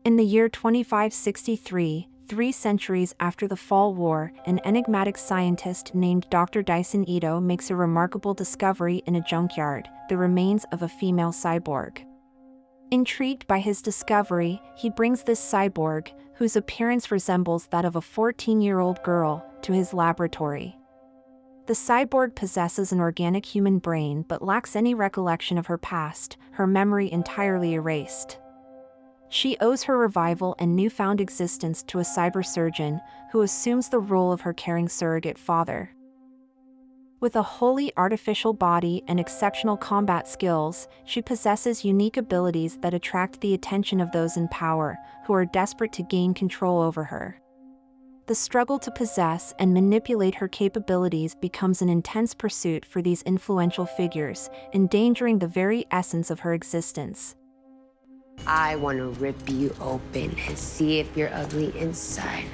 In the year 2563, 3 centuries after the Fall War, an enigmatic scientist named Dr. Dyson Ido makes a remarkable discovery in a junkyard, the remains of a female cyborg. Intrigued by his discovery, he brings this cyborg, whose appearance resembles that of a 14-year-old girl, to his laboratory. The cyborg possesses an organic human brain but lacks any recollection of her past, her memory entirely erased. She owes her revival and newfound existence to a cyber surgeon, who assumes the role of her caring surrogate father. With a wholly artificial body and exceptional combat skills, she possesses unique abilities that attract the attention of those in power, who are desperate to gain control over her. The struggle to possess and manipulate her capabilities becomes an intense pursuit for these influential figures, endangering the very essence of her existence. I want to rip you open and see if you're ugly inside.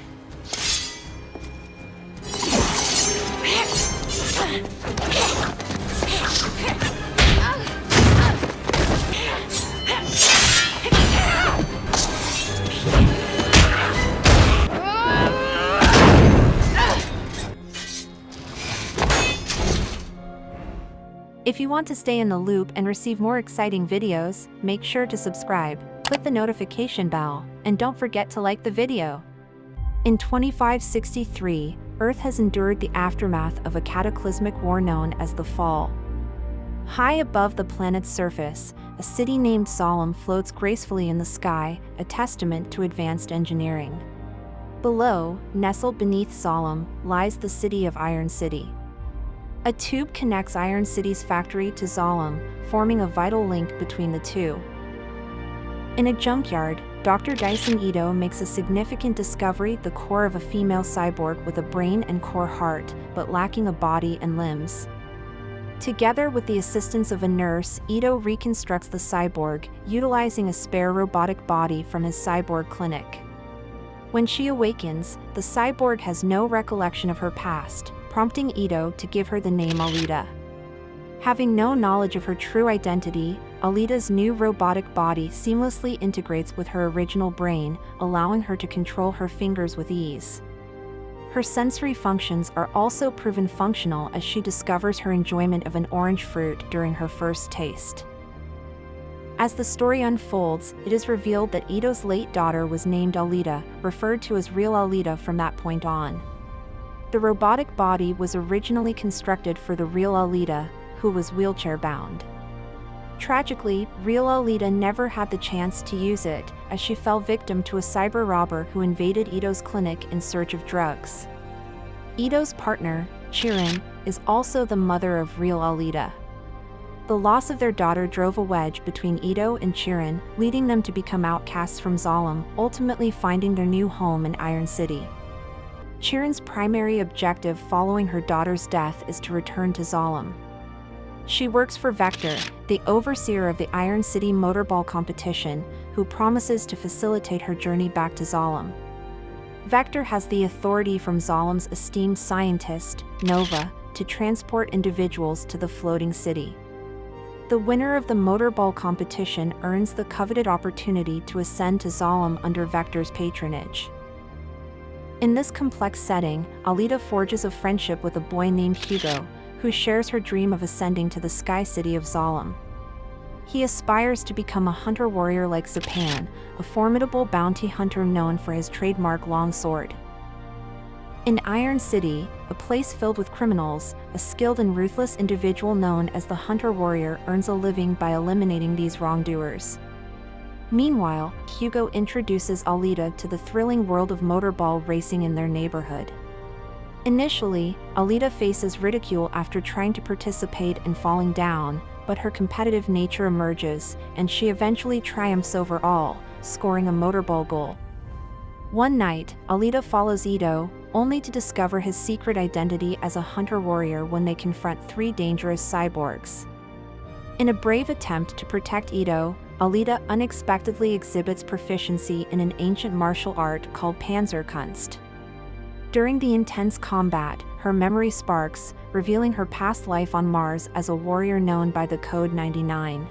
If you want to stay in the loop and receive more exciting videos, make sure to subscribe, click the notification bell, and don't forget to like the video. In 2563, Earth has endured the aftermath of a cataclysmic war known as the Fall. High above the planet's surface, a city named Zalem floats gracefully in the sky, a testament to advanced engineering. Below, nestled beneath Zalem, lies the city of Iron City. A tube connects Iron City's factory to Zalem, forming a vital link between the two. In a junkyard, Dr. Dyson Ido makes a significant discovery: the core of a female cyborg with a brain and core heart, but lacking a body and limbs. Together with the assistance of a nurse, Ido reconstructs the cyborg, utilizing a spare robotic body from his cyborg clinic. When she awakens, the cyborg has no recollection of her past, prompting Ido to give her the name Alita. Having no knowledge of her true identity, Alita's new robotic body seamlessly integrates with her original brain, allowing her to control her fingers with ease. Her sensory functions are also proven functional as she discovers her enjoyment of an orange fruit during her first taste. As the story unfolds, it is revealed that Ido's late daughter was named Alita, referred to as real Alita from that point on. The robotic body was originally constructed for the real Alita, who was wheelchair-bound. Tragically, real Alita never had the chance to use it, as she fell victim to a cyber robber who invaded Ido's clinic in search of drugs. Ido's partner, Chirin, is also the mother of real Alita. The loss of their daughter drove a wedge between Ido and Chirin, leading them to become outcasts from Zalem, ultimately finding their new home in Iron City. Chirin's primary objective following her daughter's death is to return to Zalem. She works for Vector, the overseer of the Iron City motorball competition, who promises to facilitate her journey back to Zalem. Vector has the authority from Zalem's esteemed scientist, Nova, to transport individuals to the floating city. The winner of the motorball competition earns the coveted opportunity to ascend to Zalem under Vector's patronage. In this complex setting, Alita forges a friendship with a boy named Hugo, who shares her dream of ascending to the sky city of Zalem. He aspires to become a hunter-warrior like Zapan, a formidable bounty hunter known for his trademark long sword. In Iron City, a place filled with criminals, a skilled and ruthless individual known as the hunter-warrior earns a living by eliminating these wrongdoers. Meanwhile, Hugo introduces Alita to the thrilling world of motorball racing in their neighborhood. Initially, Alita faces ridicule after trying to participate and falling down, but her competitive nature emerges, and she eventually triumphs over all, scoring a motorball goal. One night, Alita follows Ido, only to discover his secret identity as a hunter-warrior when they confront 3 dangerous cyborgs. In a brave attempt to protect Ido, Alita unexpectedly exhibits proficiency in an ancient martial art called Panzerkunst. During the intense combat, her memory sparks, revealing her past life on Mars as a warrior known by the code 99.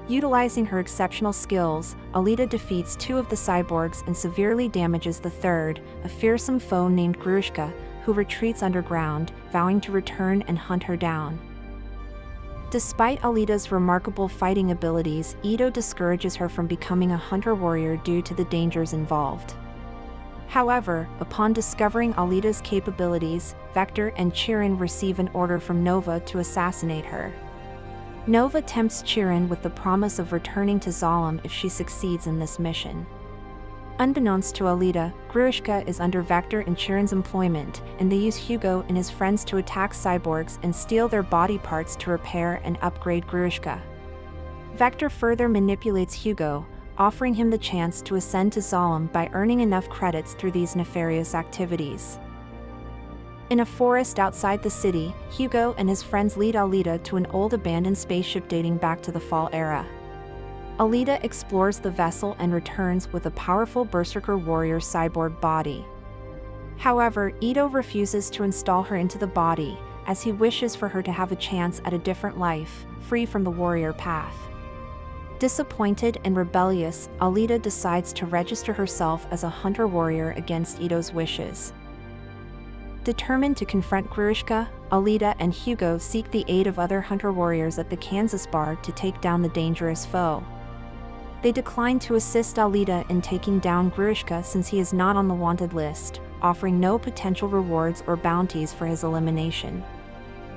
Utilizing her exceptional skills, Alita defeats 2 of the cyborgs and severely damages the third, a fearsome foe named Grushka, who retreats underground, vowing to return and hunt her down. Despite Alita's remarkable fighting abilities, Ido discourages her from becoming a hunter-warrior due to the dangers involved. However, upon discovering Alita's capabilities, Vector and Chirin receive an order from Nova to assassinate her. Nova tempts Chirin with the promise of returning to Zalem if she succeeds in this mission. Unbeknownst to Alita, Grushka is under Vector and Chirin's employment, and they use Hugo and his friends to attack cyborgs and steal their body parts to repair and upgrade Grushka. Vector further manipulates Hugo, offering him the chance to ascend to Zalem by earning enough credits through these nefarious activities. In a forest outside the city, Hugo and his friends lead Alita to an old abandoned spaceship dating back to the Fall era. Alita explores the vessel and returns with a powerful berserker warrior cyborg body. However, Ido refuses to install her into the body, as he wishes for her to have a chance at a different life, free from the warrior path. Disappointed and rebellious, Alita decides to register herself as a hunter-warrior against Ido's wishes. Determined to confront Grushka, Alita and Hugo seek the aid of other hunter-warriors at the Kansas bar to take down the dangerous foe. They decline to assist Alita in taking down Grushka since he is not on the wanted list, offering no potential rewards or bounties for his elimination.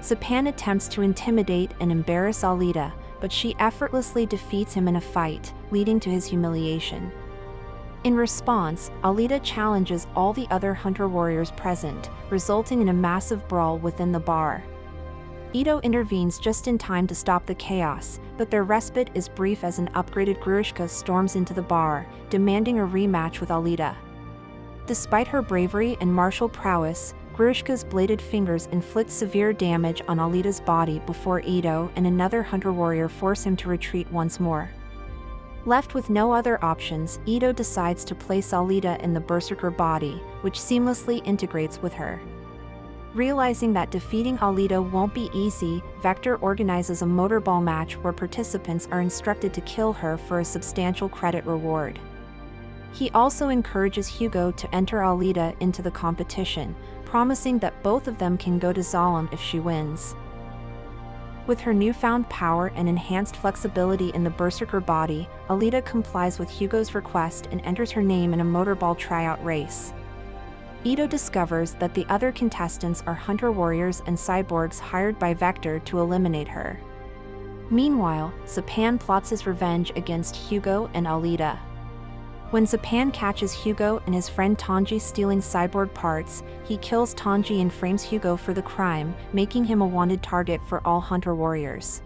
Zapan attempts to intimidate and embarrass Alita, but she effortlessly defeats him in a fight, leading to his humiliation. In response, Alita challenges all the other hunter-warriors present, resulting in a massive brawl within the bar. Ido intervenes just in time to stop the chaos, but their respite is brief as an upgraded Grushka storms into the bar, demanding a rematch with Alita. Despite her bravery and martial prowess, Grushka's bladed fingers inflict severe damage on Alita's body before Ido and another hunter-warrior force him to retreat once more. Left with no other options, Ido decides to place Alita in the berserker body, which seamlessly integrates with her. Realizing that defeating Alita won't be easy, Vector organizes a motorball match where participants are instructed to kill her for a substantial credit reward. He also encourages Hugo to enter Alita into the competition, promising that both of them can go to Zalem if she wins. With her newfound power and enhanced flexibility in the berserker body, Alita complies with Hugo's request and enters her name in a motorball tryout race. Ido discovers that the other contestants are hunter-warriors and cyborgs hired by Vector to eliminate her. Meanwhile, Zapan plots his revenge against Hugo and Alita. When Zapan catches Hugo and his friend Tanji stealing cyborg parts, he kills Tanji and frames Hugo for the crime, making him a wanted target for all hunter-warriors.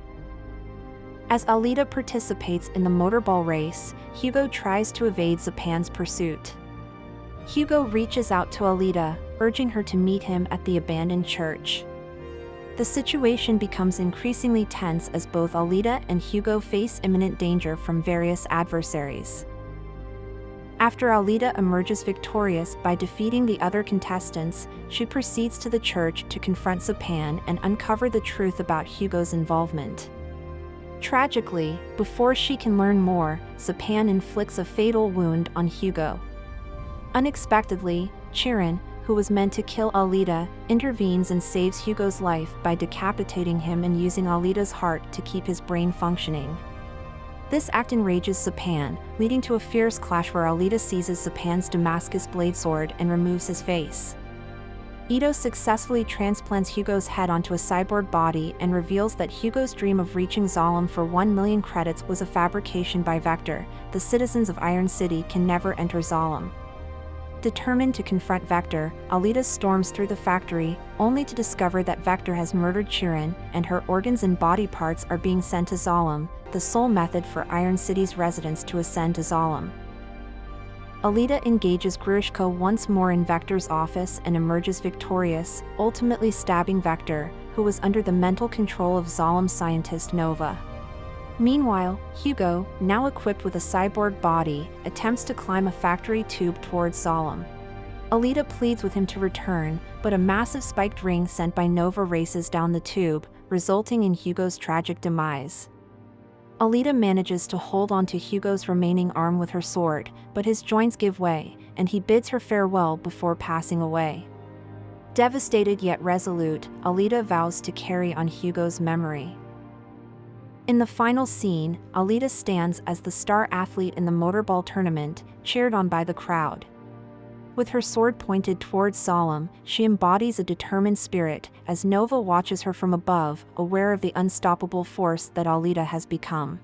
As Alita participates in the motorball race, Hugo tries to evade Zapan's pursuit. Hugo reaches out to Alita, urging her to meet him at the abandoned church. The situation becomes increasingly tense as both Alita and Hugo face imminent danger from various adversaries. After Alita emerges victorious by defeating the other contestants, she proceeds to the church to confront Zapan and uncover the truth about Hugo's involvement. Tragically, before she can learn more, Zapan inflicts a fatal wound on Hugo. Unexpectedly, Chirin, who was meant to kill Alita, intervenes and saves Hugo's life by decapitating him and using Alita's heart to keep his brain functioning. This act enrages Zapan, leading to a fierce clash where Alita seizes Zapan's Damascus blade sword and removes his face. Ido successfully transplants Hugo's head onto a cyborg body and reveals that Hugo's dream of reaching Zalem for 1 million credits was a fabrication by Vector. The citizens of Iron City can never enter Zalem. Determined to confront Vector, Alita storms through the factory, only to discover that Vector has murdered Chirin, and her organs and body parts are being sent to Zalem, the sole method for Iron City's residents to ascend to Zalem. Alita engages Grushka once more in Vector's office and emerges victorious, ultimately stabbing Vector, who was under the mental control of Zalem scientist Nova. Meanwhile, Hugo, now equipped with a cyborg body, attempts to climb a factory tube towards Zalem. Alita pleads with him to return, but a massive spiked ring sent by Nova races down the tube, resulting in Hugo's tragic demise. Alita manages to hold onto Hugo's remaining arm with her sword, but his joints give way, and he bids her farewell before passing away. Devastated yet resolute, Alita vows to carry on Hugo's memory. In the final scene, Alita stands as the star athlete in the motorball tournament, cheered on by the crowd. With her sword pointed towards Solemn, she embodies a determined spirit, as Nova watches her from above, aware of the unstoppable force that Alita has become.